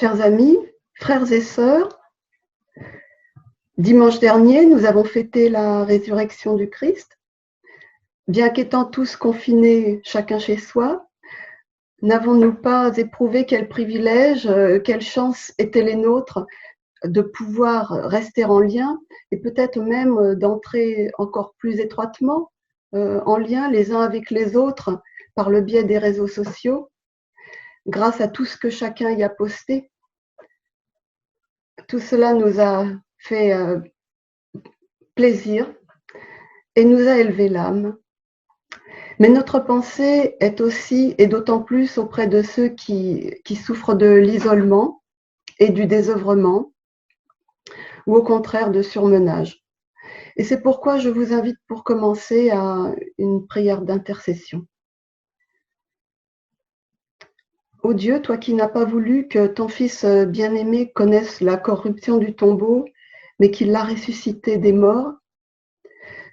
Chers amis, frères et sœurs, dimanche dernier, nous avons fêté la résurrection du Christ. Bien qu'étant tous confinés chacun chez soi, n'avons-nous pas éprouvé quel privilège, quelle chance étaient les nôtres de pouvoir rester en lien et peut-être même d'entrer encore plus étroitement en lien les uns avec les autres par le biais des réseaux sociaux, grâce à tout ce que chacun y a posté. Tout cela nous a fait plaisir et nous a élevé l'âme. Mais notre pensée est aussi, et d'autant plus, auprès de ceux qui souffrent de l'isolement et du désœuvrement, ou au contraire de surmenage. Et c'est pourquoi je vous invite pour commencer à une prière d'intercession. Ô Dieu, toi qui n'as pas voulu que ton Fils bien-aimé connaisse la corruption du tombeau, mais qu'il l'a ressuscité des morts,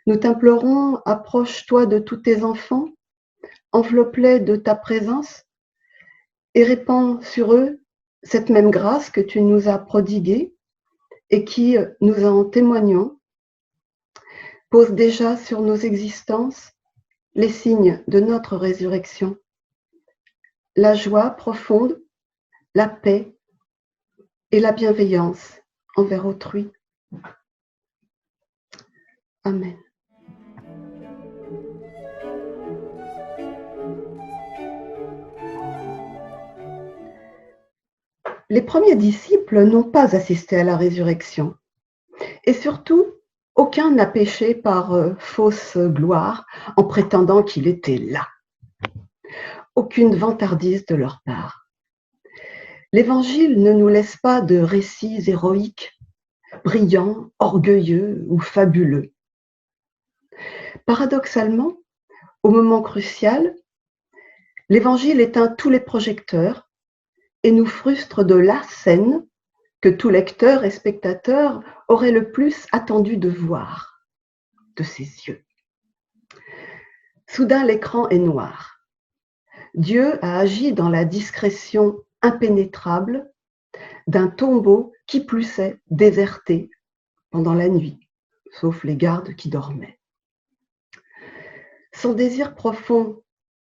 nous t'implorons, approche-toi de tous tes enfants, enveloppe-les de ta présence et répands sur eux cette même grâce que tu nous as prodiguée et qui, nous en témoignons, pose déjà sur nos existences les signes de notre résurrection, la joie profonde, la paix et la bienveillance envers autrui. Amen. Les premiers disciples n'ont pas assisté à la résurrection. Et surtout, aucun n'a péché par fausse gloire en prétendant qu'il était là. Aucune vantardise de leur part. L'Évangile ne nous laisse pas de récits héroïques, brillants, orgueilleux ou fabuleux. Paradoxalement, au moment crucial, l'Évangile éteint tous les projecteurs et nous frustre de la scène que tout lecteur et spectateur aurait le plus attendu de voir de ses yeux. Soudain, l'écran est noir. Dieu a agi dans la discrétion impénétrable d'un tombeau qui plus est déserté pendant la nuit, sauf les gardes qui dormaient. Son désir profond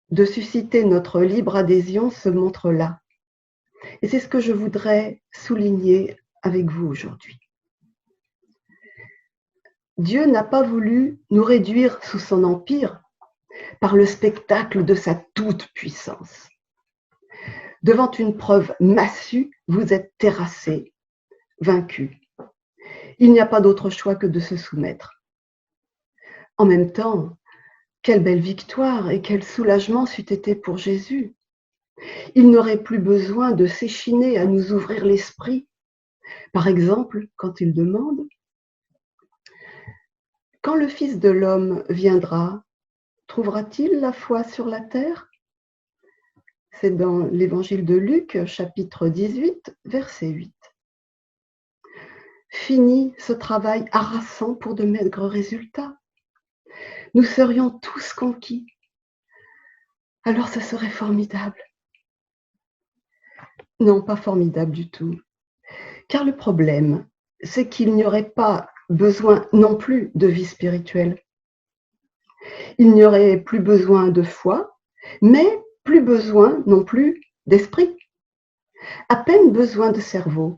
de susciter notre libre adhésion se montre là. Et c'est ce que je voudrais souligner avec vous aujourd'hui. Dieu n'a pas voulu nous réduire sous son empire par le spectacle de sa toute-puissance. Devant une preuve massue, vous êtes terrassés, vaincus. Il n'y a pas d'autre choix que de se soumettre. En même temps, quelle belle victoire et quel soulagement c'eût été pour Jésus. Il n'aurait plus besoin de s'échiner à nous ouvrir l'esprit. Par exemple, quand il demande « Quand le Fils de l'homme viendra, trouvera-t-il la foi sur la terre ?» C'est dans l'Évangile de Luc, chapitre 18, verset 8. Fini ce travail harassant pour de maigres résultats. Nous serions tous conquis. Alors ce serait formidable. Non, pas formidable du tout. Car le problème, c'est qu'il n'y aurait pas besoin non plus de vie spirituelle. Il n'y aurait plus besoin de foi, mais plus besoin non plus d'esprit. À peine besoin de cerveau.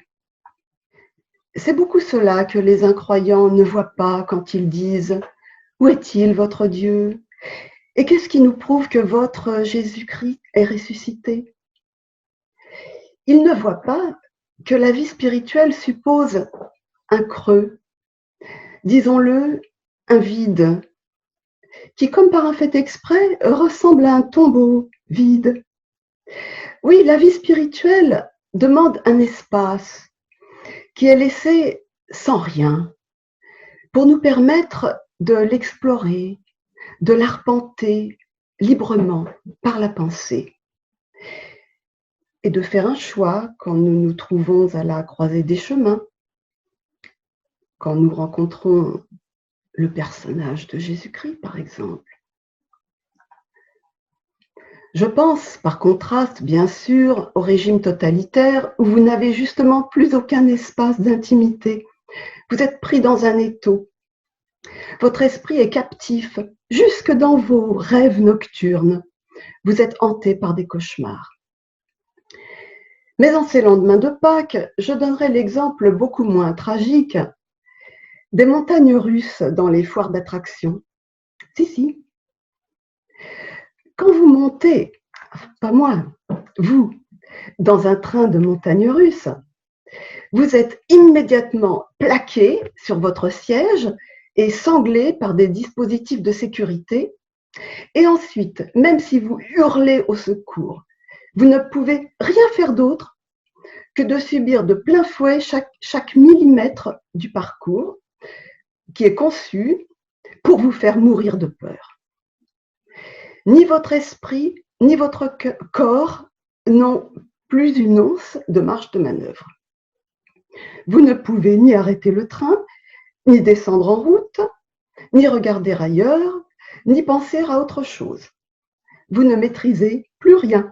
C'est beaucoup cela que les incroyants ne voient pas quand ils disent « Où est-il votre Dieu ? Et qu'est-ce qui nous prouve que votre Jésus-Christ est ressuscité ?» Ils ne voient pas que la vie spirituelle suppose un creux, disons-le, un vide, qui, comme par un fait exprès, ressemble à un tombeau vide. Oui, la vie spirituelle demande un espace qui est laissé sans rien pour nous permettre de l'explorer, de l'arpenter librement par la pensée et de faire un choix quand nous nous trouvons à la croisée des chemins, quand nous rencontrons le personnage de Jésus-Christ, par exemple. Je pense, par contraste, bien sûr, au régime totalitaire où vous n'avez justement plus aucun espace d'intimité. Vous êtes pris dans un étau. Votre esprit est captif, jusque dans vos rêves nocturnes. Vous êtes hanté par des cauchemars. Mais en ces lendemains de Pâques, je donnerai l'exemple beaucoup moins tragique des montagnes russes dans les foires d'attractions. Si. Quand vous montez, pas moi, vous, dans un train de montagnes russes, vous êtes immédiatement plaqué sur votre siège et sanglé par des dispositifs de sécurité. Et ensuite, même si vous hurlez au secours, vous ne pouvez rien faire d'autre que de subir de plein fouet chaque millimètre du parcours qui est conçu pour vous faire mourir de peur. Ni votre esprit, ni votre corps n'ont plus une once de marge de manœuvre. Vous ne pouvez ni arrêter le train, ni descendre en route, ni regarder ailleurs, ni penser à autre chose. Vous ne maîtrisez plus rien.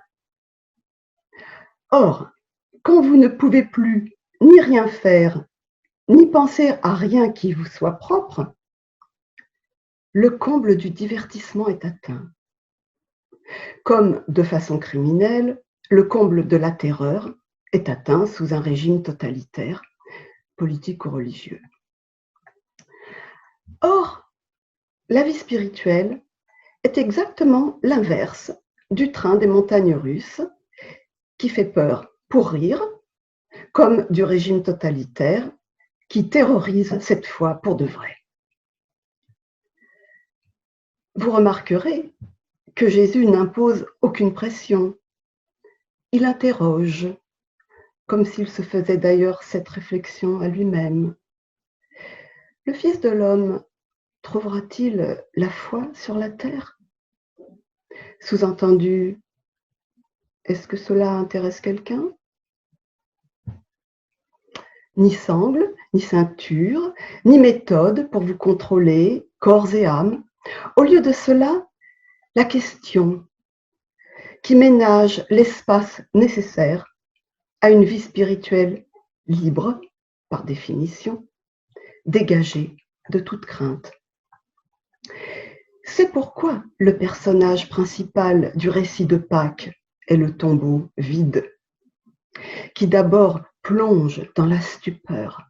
Or, quand vous ne pouvez plus ni rien faire, ni penser à rien qui vous soit propre, le comble du divertissement est atteint. Comme de façon criminelle, le comble de la terreur est atteint sous un régime totalitaire, politique ou religieux. Or, la vie spirituelle est exactement l'inverse du train des montagnes russes qui fait peur pour rire, comme du régime totalitaire qui terrorise cette fois pour de vrai. Vous remarquerez que Jésus n'impose aucune pression. Il interroge, comme s'il se faisait d'ailleurs cette réflexion à lui-même. Le Fils de l'homme trouvera-t-il la foi sur la terre? Sous-entendu, est-ce que cela intéresse quelqu'un? Ni sangle, ni ceinture, ni méthode pour vous contrôler, corps et âme. Au lieu de cela, la question qui ménage l'espace nécessaire à une vie spirituelle libre, par définition, dégagée de toute crainte. C'est pourquoi le personnage principal du récit de Pâques est le tombeau vide, qui d'abord plonge dans la stupeur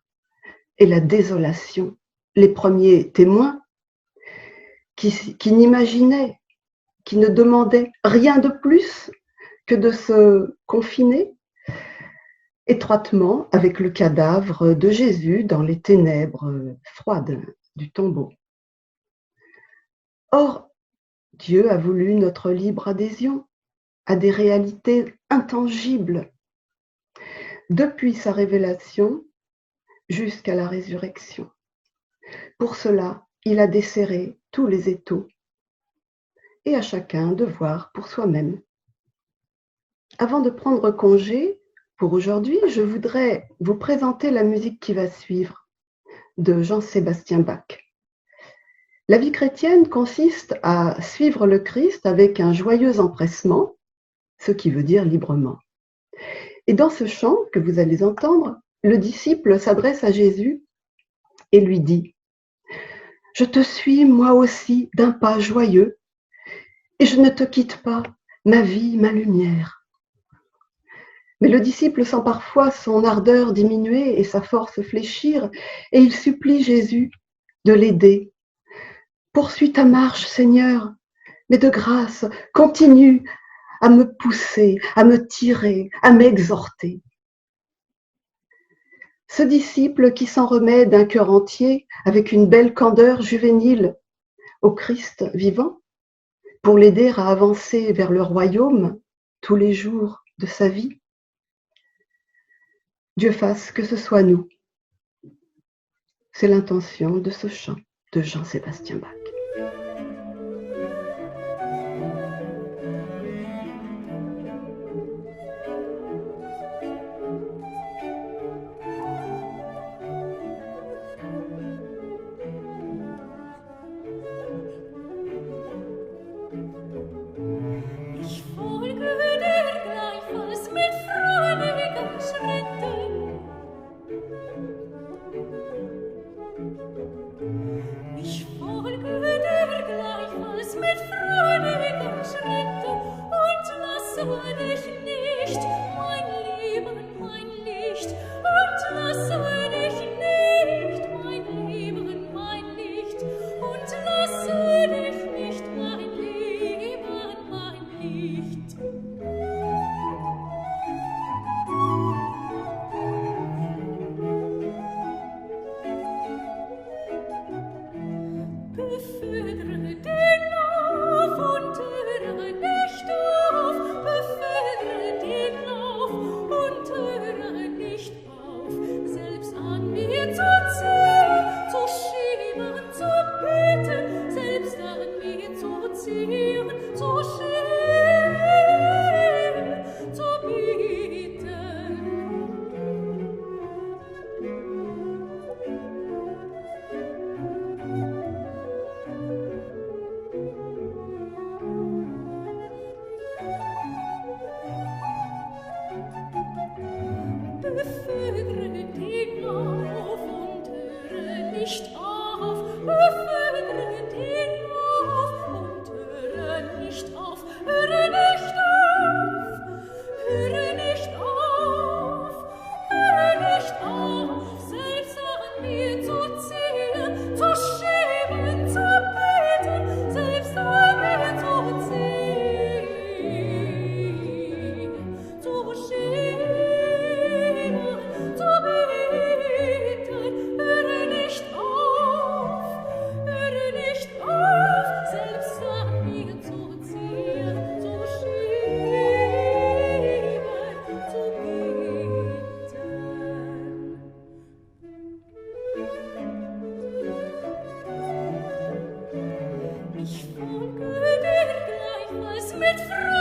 et la désolation les premiers témoins qui n'imaginaient, qui ne demandaient rien de plus que de se confiner étroitement avec le cadavre de Jésus dans les ténèbres froides du tombeau. Or, Dieu a voulu notre libre adhésion à des réalités intangibles depuis sa révélation jusqu'à la résurrection. Pour cela, il a desserré tous les étaux et à chacun de voir pour soi-même. Avant de prendre congé pour aujourd'hui, je voudrais vous présenter la musique qui va suivre de Jean-Sébastien Bach. La vie chrétienne consiste à suivre le Christ avec un joyeux empressement, ce qui veut dire librement. Et dans ce chant que vous allez entendre, le disciple s'adresse à Jésus et lui dit « Je te suis moi aussi d'un pas joyeux et je ne te quitte pas, ma vie, ma lumière. » Mais le disciple sent parfois son ardeur diminuer et sa force fléchir et il supplie Jésus de l'aider. « Poursuis ta marche, Seigneur, mais de grâce, continue à me pousser, à me tirer, à m'exhorter. » Ce disciple qui s'en remet d'un cœur entier, avec une belle candeur juvénile au Christ vivant, pour l'aider à avancer vers le royaume tous les jours de sa vie. Dieu fasse que ce soit nous. C'est l'intention de ce chant de Jean-Sébastien Bach. Ich Ich folge dir gleichfalls mit Freude.